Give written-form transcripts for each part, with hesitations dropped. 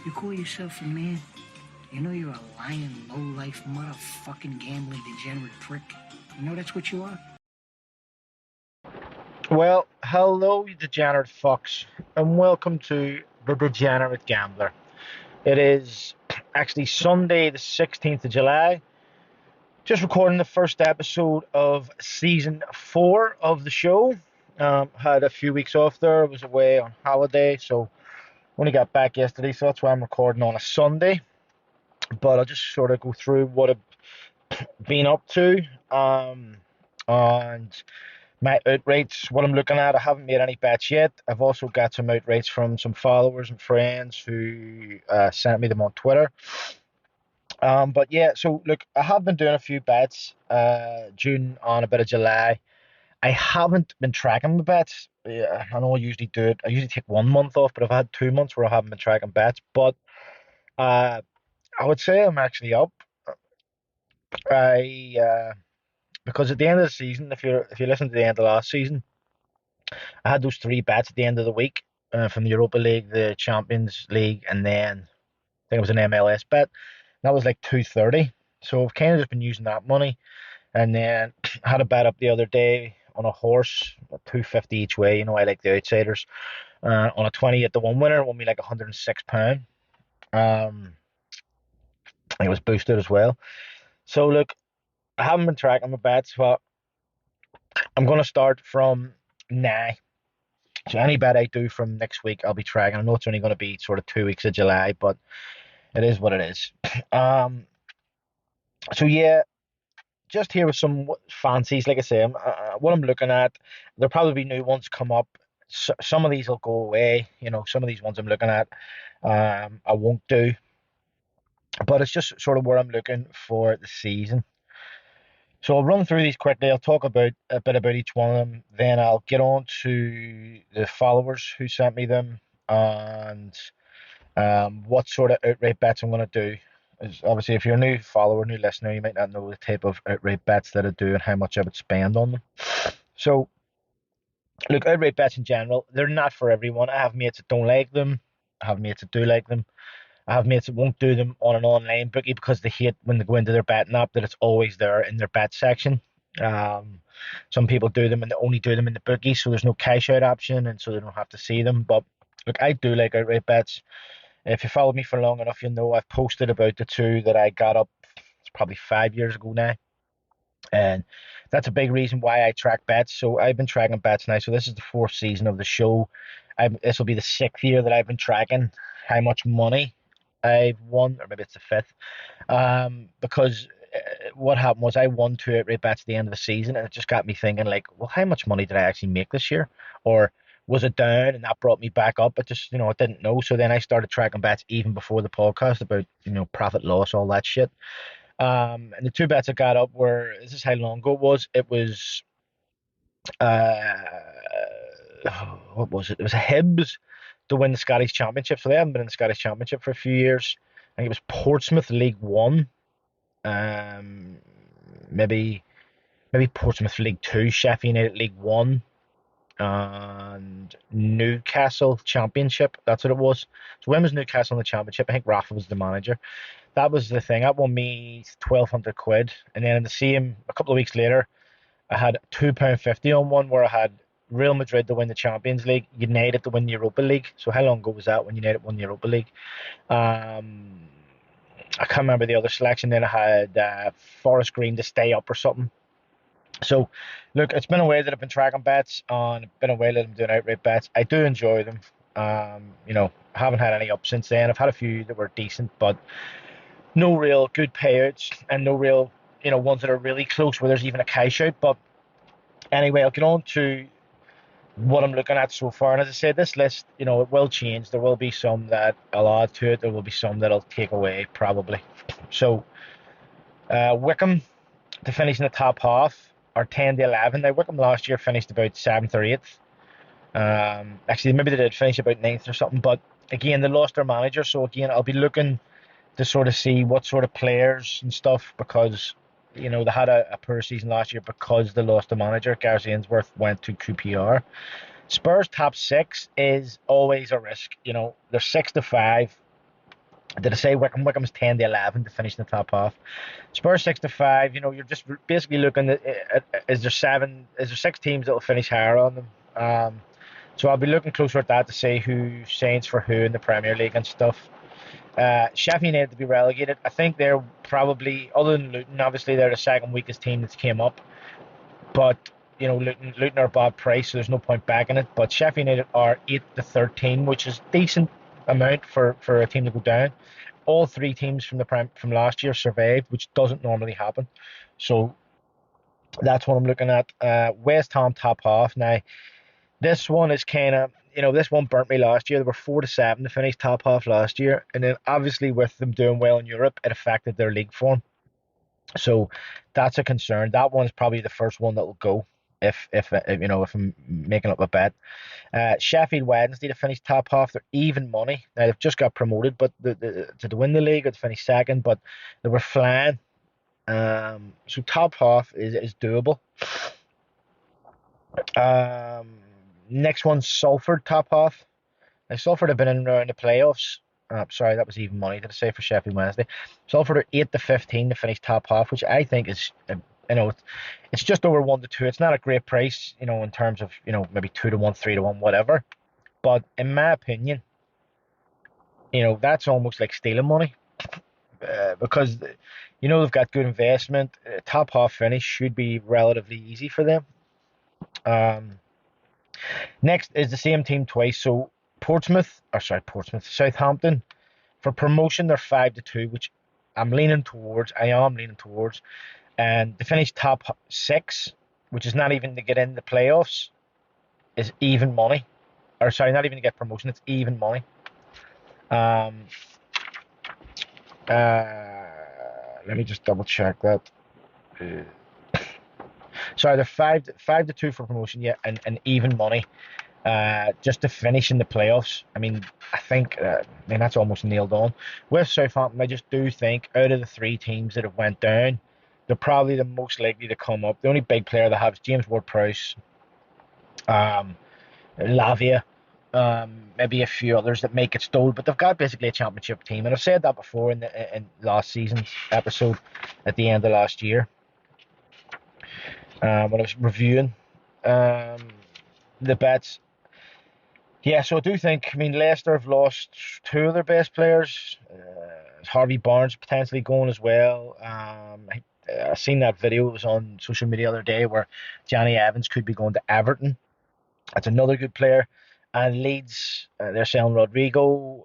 You call yourself a man? You know you're a lying, low-life, motherfucking gambling degenerate prick. You know that's what you are? Well, hello, you degenerate fucks, and welcome to The Degenerate Gambler. It is actually Sunday, the 16th of July. Just recording the first episode of season 4 of the show. Had a few weeks off there. I was away on holiday, so only got back yesterday, so that's why I'm recording on a Sunday. But I'll just sort of go through what I've been up to. And my outrights, what I'm looking at. I haven't made any bets yet. I've also got some outrights from some followers and friends who sent me them on Twitter. But yeah, so look, I have been doing a few bets, June on a bit of July. I haven't been tracking the bets. Yeah, I know I usually do it. I usually take 1 month off, but I've had 2 months where I haven't been tracking bets. But uh, I would say I'm actually up. I Because at the end of the season, if you listen to the end of last season, I had those three bets at the end of the week from the Europa League, the Champions League, and then I think it was an MLS bet. That was like 230. So I've kind of just been using that money, and then I had a bet up the other day on a horse, 250 each way. You know, I like the outsiders. On a 20 at the one winner, won me like £106. It was boosted as well. So look, I haven't been tracking my bets, but I'm going to start from now. So any bet I do from next week, I'll be tracking. I know it's only going to be sort of 2 weeks of July, but it is what it is. Um, so yeah, just here with some fancies. Like I say, what I'm looking at, there'll probably be new ones come up. Some of these will go away. You know, some of these ones I'm looking at, I won't do. But it's just sort of where I'm looking for the season. So I'll run through these quickly. I'll talk about a bit about each one of them. Then I'll get on to the followers who sent me them and what sort of outright bets I'm going to do. Is obviously, if you're a new follower, new listener, you might not know the type of outright bets that I do and how much I would spend on them. So, look, outright bets in general, they're not for everyone. I have mates that don't like them. I have mates that do like them. I have mates that won't do them on an online bookie because they hate when they go into their betting app that it's always there in their bet section. Um, some people do them and they only do them in the bookie, so there's no cash out option, and so they don't have to see them. But look, I do like outright bets. If you followed me for long enough, you'll know I've posted about the two that I got up. It's probably 5 years ago now, and that's a big reason why I track bets. So I've been tracking bets now. So this is the fourth season of the show. This will be the sixth year that I've been tracking how much money I've won, or maybe it's the fifth. Because what happened was I won two outright bets at the end of the season, and it just got me thinking, like, well, how much money did I actually make this year? Or was it down and that brought me back up? But just, I didn't know. So then I started tracking bets even before the podcast about, profit loss, all that shit. And the two bets I got up were, this is how long ago it was. It was, uh, what was it? It was a Hibs to win the Scottish Championship. So they haven't been in the Scottish Championship for a few years. I think it was Portsmouth League One. Um, maybe Portsmouth League Two, Sheffield United League One, and Newcastle Championship. That's what it was. So when was Newcastle in the Championship? I think Rafa was the manager. That was the thing. That won me 1,200 quid. And then in the same, a couple of weeks later, I had £2.50 on one where I had Real Madrid to win the Champions League, United to win the Europa League. So how long ago was that when United won the Europa League? Um, I can't remember the other selection. Then I had Forest Green to stay up or something. So, look, it's been a way that I've been tracking bets on. It's been a way that I'm doing outright bets. I do enjoy them. I haven't had any up since then. I've had a few that were decent, but no real good payouts and no real, ones that are really close where there's even a cash out. But anyway, I'll get on to what I'm looking at so far. And as I said, this list, it will change. There will be some that I'll add to it. There will be some that I'll take away, probably. So, Wickham to finish in the top half are 10 to 11. Now, Wickham last year finished about 7th or 8th. Actually, maybe they did finish about 9th or something, but again, they lost their manager. So, again, I'll be looking to sort of see what sort of players and stuff because, they had a poor season last year because they lost the manager. Gareth Ainsworth went to QPR. Spurs top six is always a risk. They're 6 to 5. Did I say Wickham? Wickham's 10 to 11 to finish in the top half. Spurs 6 to 5. You know, you're just basically looking at is there six teams that will finish higher on them. So I'll be looking closer at that to see who Saints for who in the Premier League and stuff. Sheffield United to be relegated. I think they're probably, other than Luton, obviously they're the second weakest team that's came up. But you know, Luton are bad price, so there's no point backing it. But Sheffield United are 8 to 13, which is decent amount for a team to go down. All three teams from last year survived, which doesn't normally happen. So that's what I'm looking at. West Ham top half. Now this one is kind of, this one burnt me last year. They were 4 to 7 to finish top half last year, and then obviously with them doing well in Europe, it affected their league form. So that's a concern. That one's probably the first one that will go if I'm making up a bet. Sheffield Wednesday to finish top half. They're even money. Now they've just got promoted, but to win the league or to finish second, but they were flying. So top half is doable. Um, Next one, Salford top half. Now Salford have been in around the playoffs. Sorry, that was even money, did I say, for Sheffield Wednesday? Salford are 8 to 15 to finish top half, which I think is, it's just over 1 to 2. It's not a great price, in terms of, maybe 2 to 1, 3 to 1, whatever. But in my opinion, that's almost like stealing money, because, they've got good investment. Top half finish should be relatively easy for them. Um, Next is the same team twice. So Southampton for promotion they're 5 to 2, which I am leaning towards, and to finish top six, which is not even to get in the playoffs, is even money. Or sorry, not even to get promotion, it's even money. Um, Let me just double check that. Sorry, they're 5 to 2 for promotion, yeah, and even money. Just to finish in the playoffs. I mean that's almost nailed on. With Southampton, I just do think out of the three teams that have went down, they're probably the most likely to come up. The only big player they have is James Ward-Prowse, um, Lavia, maybe a few others that make it stole, but they've got basically a championship team. And I've said that before in last season's episode at the end of last year, when I was reviewing um, the bets. Yeah, so I do think, I mean, Leicester have lost two of their best players. Harvey Barnes potentially going as well. I seen that video, it was on social media the other day, where Johnny Evans could be going to Everton. That's another good player. And Leeds, they're selling Rodrigo,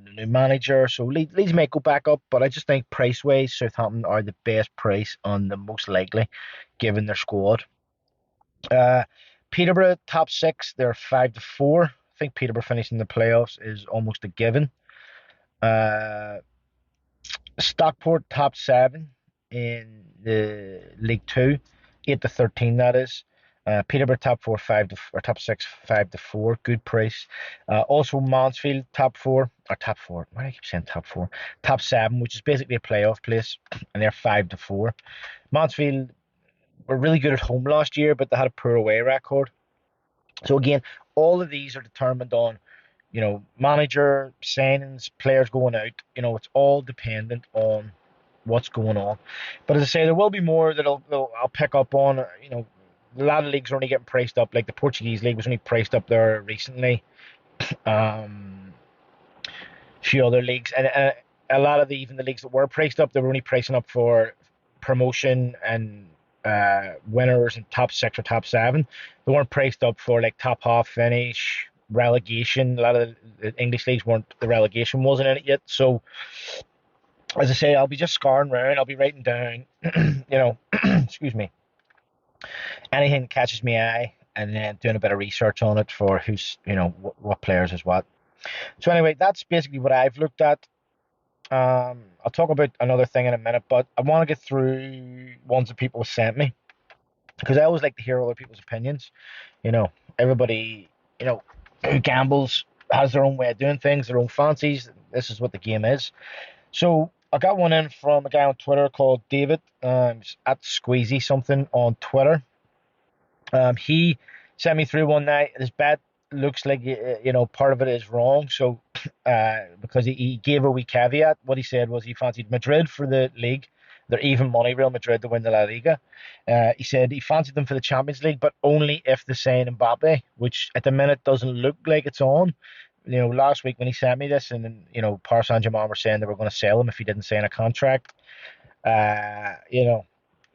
the new manager. So Leeds may go back up, but I just think price wise, Southampton are the best price on the most likely, given their squad. Uh, Peterborough top six, they're 5 to 4. I think Peterborough finishing the playoffs is almost a given. Uh, Stockport top seven in the League Two, 8 to 13. That is. Peterborough top four, or top six, 5 to 4. Good price. Also Mansfield top four, or top four. Why do I keep saying top four? Top seven, which is basically a playoff place, and they're 5 to 4. Mansfield were really good at home last year, but they had a poor away record. So again, all of these are determined on, manager signings, players going out. It's all dependent on what's going on. But as I say, there will be more that I'll pick up on. A lot of leagues are only getting priced up. Like the Portuguese league was only priced up there recently. A few other leagues, and a lot of even the leagues that were priced up, they were only pricing up for promotion and winners and top six or top seven. They weren't priced up for like top half finish, relegation. A lot of the English leagues weren't. The relegation wasn't in it yet. So as I say, I'll be just scarring around. I'll be writing down, excuse me, anything that catches my eye, and then doing a bit of research on it for who's, what players is what. So anyway, that's basically what I've looked at. I'll talk about another thing in a minute, but I want to get through ones that people have sent me, because I always like to hear other people's opinions. Everybody, who gambles has their own way of doing things, their own fancies. This is what the game is. So I got one in from a guy on Twitter called David, at Squeezy something on Twitter. He sent me through one night. His bet looks like, part of it is wrong. So because he gave a wee caveat. What he said was he fancied Madrid for the league. They're even money, Real Madrid to win the La Liga. He said he fancied them for the Champions League, but only if they sign Mbappe, which at the minute doesn't look like it's on. Last week when he sent me this, and Paris Saint-Germain were saying they were going to sell him if he didn't sign a contract. Uh, you know,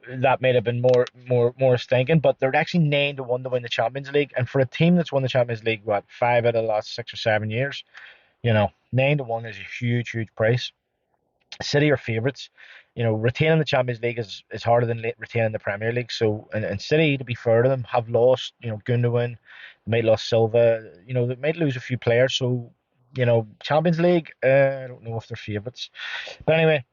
that may have been more stinking, but they're actually 9-1 to win the Champions League. And for a team that's won the Champions League, what, 5 out of the last 6 or 7 years, 9-1 is a huge price. City are favourites. Retaining the Champions League is harder than retaining the Premier League. So, and City, to be fair to them, have lost, Gundogan, they might lose Silva, they might lose a few players. So, Champions League, I don't know if they're favourites. But anyway,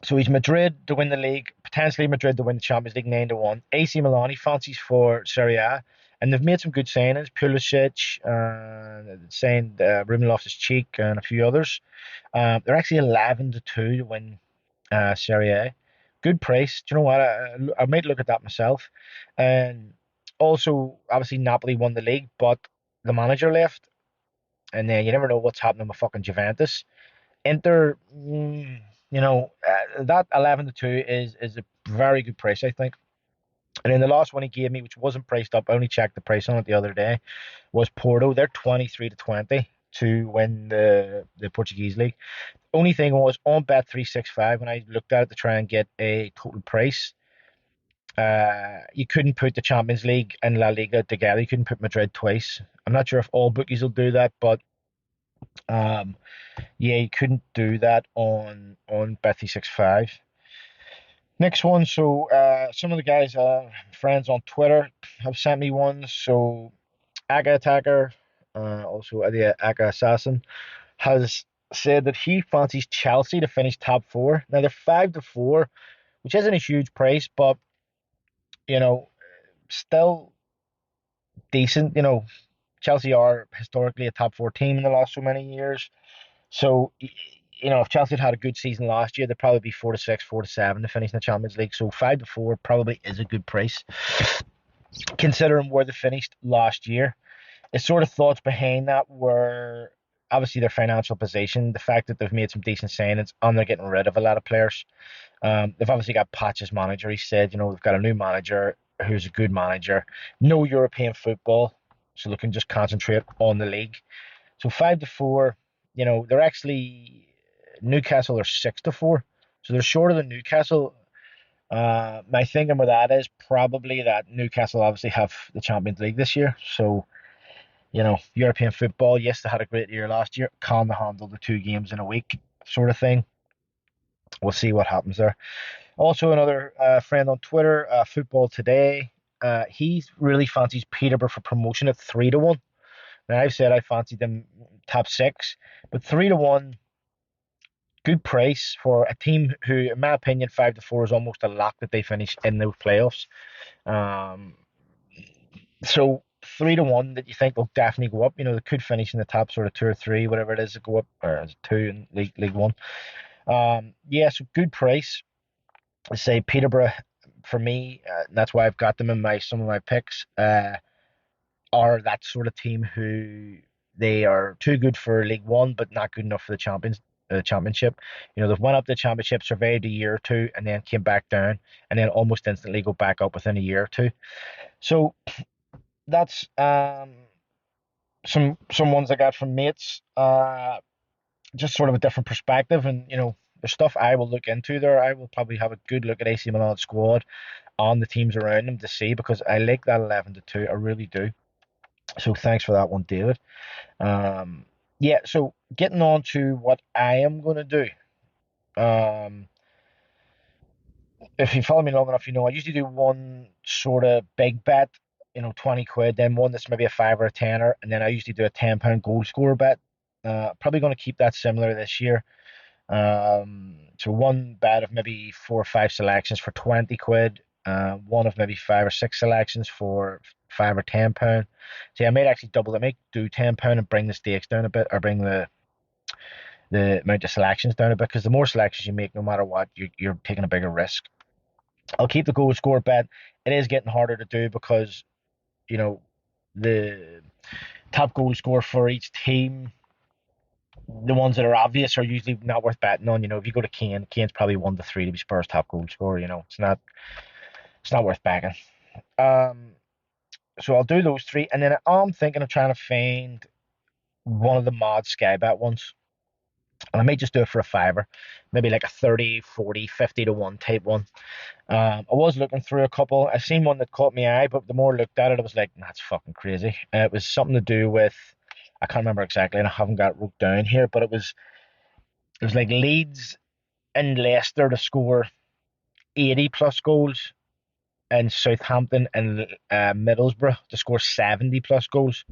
so he's Madrid to win the league, potentially Madrid to win the Champions League 9-1. AC Milan he fancies for Serie A, and they've made some good signings. Pulisic, signed Ruben Loftus-Cheek, and a few others. They're actually 11-2 to win Serie A. Good price. Do you know what? I might look at that myself. And also, obviously, Napoli won the league, but the manager left, and then you never know what's happening with fucking Juventus. Inter, that 11-2 is a very good price, I think. And then the last one he gave me, which wasn't priced up, I only checked the price on it the other day, was Porto. They're 23-20 to win the Portuguese league. Only thing was on Bet365 when I looked at it to try and get a total price. You couldn't put the Champions League and La Liga together. You couldn't put Madrid twice. I'm not sure if all bookies will do that, but um, yeah, you couldn't do that on Bet365. Next one, so some of the guys, friends on Twitter, have sent me ones. So Aga Attacker, also the Aga Assassin, has said that he fancies Chelsea to finish top four. Now they're 5-4, which isn't a huge price, but you know, still decent. Chelsea are historically a top four team in the last so many years. So, if Chelsea had a good season last year, they'd probably be 4-6, 4-7 to finish in the Champions League. So 5-4 probably is a good price, considering where they finished last year. The sort of thoughts behind that were obviously their financial position, the fact that they've made some decent signings, and they're getting rid of a lot of players. They've obviously got Poch as manager. He said, they've got a new manager who's a good manager. No European football, so they can just concentrate on the league. So 5-4, they're actually Newcastle are 6-4, so they're shorter than Newcastle. My thinking with that is probably that Newcastle obviously have the Champions League this year, so European football. Yes, they had a great year last year. Can they handle the 2 games in a week, sort of thing? We'll see what happens there. Also, another friend on Twitter, Football Today. He really fancies Peterborough for promotion at 3-1. Now I've said I fancy them top six, but 3-1, good price for a team who, in my opinion, 5-4 is almost a lock that they finish in those playoffs. Um, so 3-1 that you think will definitely go up. They could finish in the top sort of 2 or 3, whatever it is, to go up, or is it 2 in League One. Yeah, so good price. I say Peterborough for me. That's why I've got them in some of my picks. Are that sort of team who they are too good for League One, but not good enough for the championship. They've went up the championship, survived a year or two, and then came back down, and then almost instantly go back up within a year or two. So that's some ones I got from mates. Just sort of a different perspective, and the stuff I will look into there. I will probably have a good look at AC Milan squad on the teams around them to see, because I like that 11-2. I really do. So thanks for that one, David. Yeah, so getting on to what I am going to do. If you follow me long enough, I usually do one sort of big bet, 20 quid, then one that's maybe a 5 or a tenner, and then I usually do a £10 goal scorer bet. Probably going to keep that similar this year. So one bet of maybe 4 or 5 selections for 20 quid, one of maybe 5 or 6 selections for £5 or £10. See, I might actually double. I might do £10 and bring the stakes down a bit, or bring the amount of selections down a bit, because the more selections you make, no matter what, you're taking a bigger risk. I'll keep the goal score bet. It is getting harder to do because the top goal scorer for each team the ones that are obvious are usually not worth betting on. You know, if you go to Kane's probably 1-3 to be Spurs top goal scorer. You know, it's not worth backing. Um, so I'll do those three, and then I'm thinking of trying to find one of the mod Sky Bet ones. And I might just do it for a fiver, maybe like a 30, 40, 50 to 1 type one. I was looking through a couple. I seen one that caught my eye, but the more I looked at it, I was like, that's fucking crazy. It was something to do with, I can't remember exactly, and I haven't got it wrote down here, but it was like Leeds and Leicester to score 80 plus goals, and Southampton and Middlesbrough to score 70 plus goals.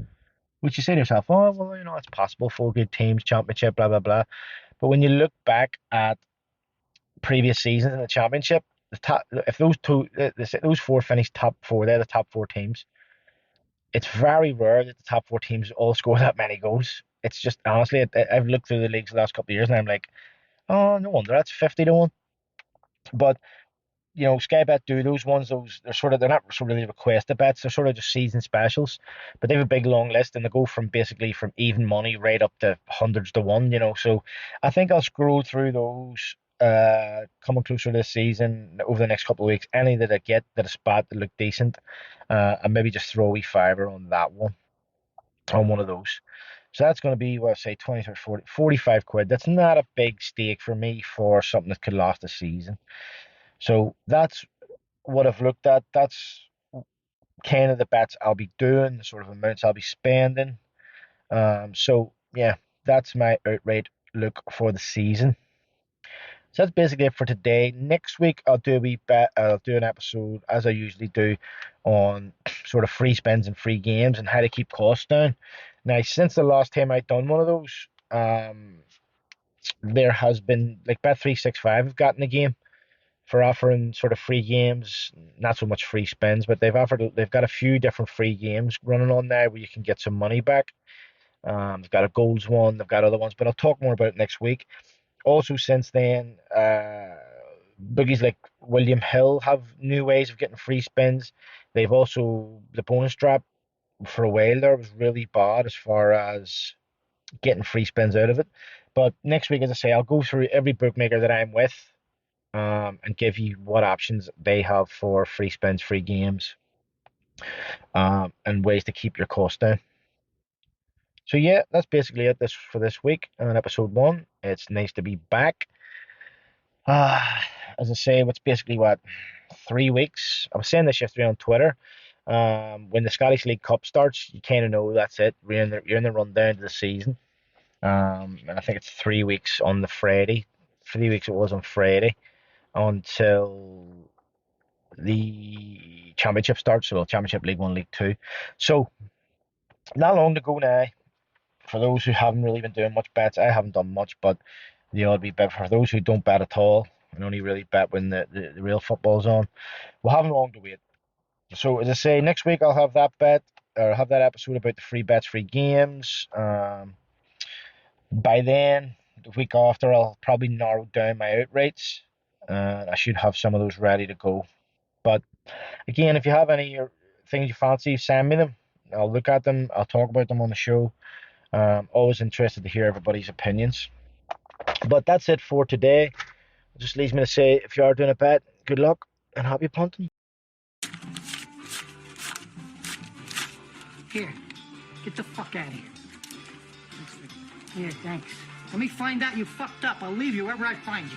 Which you say to yourself, oh, well, you know, it's possible, four good teams, championship, blah, blah, blah. But when you look back at previous seasons in the championship, the top, if those four finish top four, they're the top four teams. It's very rare that the top four teams all score that many goals. It's just honestly, I've looked through the leagues the last couple of years, and I'm like, oh, no wonder that's 50 to 1. But you know, Sky Bet do those ones. They're not sort of really requested bets. They're sort of just season specials, but they have a big long list, and they go from basically from even money right up to hundreds to one. You know, so I think I'll scroll through those. Coming closer to the season over the next couple of weeks, any that I get that a spot that look decent, and maybe just throw a wee fiver on that one, on one of those. So that's going to be, what I say, 20 or 40, 45 quid. That's not a big stake for me for something that could last a season. So that's what I've looked at. That's kind of the bets I'll be doing, the sort of amounts I'll be spending. So yeah, that's my outright look for the season. So that's basically it for today. Next week I'll do a wee bet. I'll do an episode as I usually do on sort of free spends and free games and how to keep costs down. Now, since the last time I done one of those, there has been like Bet365 have gotten a game for offering sort of free games, not so much free spins, but they've got a few different free games running on there where you can get some money back. They've got a goals one, they've got other ones, but I'll talk more about it next week. Also, since then, boogies like William Hill have new ways of getting free spins. They've also the bonus drop for a while there was really bad as far as getting free spins out of it. But next week, as I say, I'll go through every bookmaker that I'm with, and give you what options they have for free spins, free games, and ways to keep your costs down. So yeah, that's basically it for this week on episode 1. It's nice to be back. Uh, as I say, it's basically what 3 weeks. I was saying this yesterday on Twitter. When the Scottish League Cup starts, you kind of know that's it. You're in the rundown to the season. And I think it's 3 weeks on the Friday. 3 weeks it was on Friday until the championship starts, so Championship League One, League Two. So not long to go now. For those who haven't really been doing much bets, I haven't done much, but the odd wee bet. For those who don't bet at all and only really bet when the real football's on, we'll have long to wait. So as I say, next week I'll have that bet or have that episode about the free bets, free games. By then, the week after, I'll probably narrow down my outrights. I should have some of those ready to go. But again, if you have any things you fancy, send me them. I'll look at them. I'll talk about them on the show. Always interested to hear everybody's opinions. But that's it for today. It just leaves me to say, if you are doing a bet, good luck and happy punting. Here, get the fuck out of here. Here, thanks. Let me find out you fucked up. I'll leave you wherever I find you.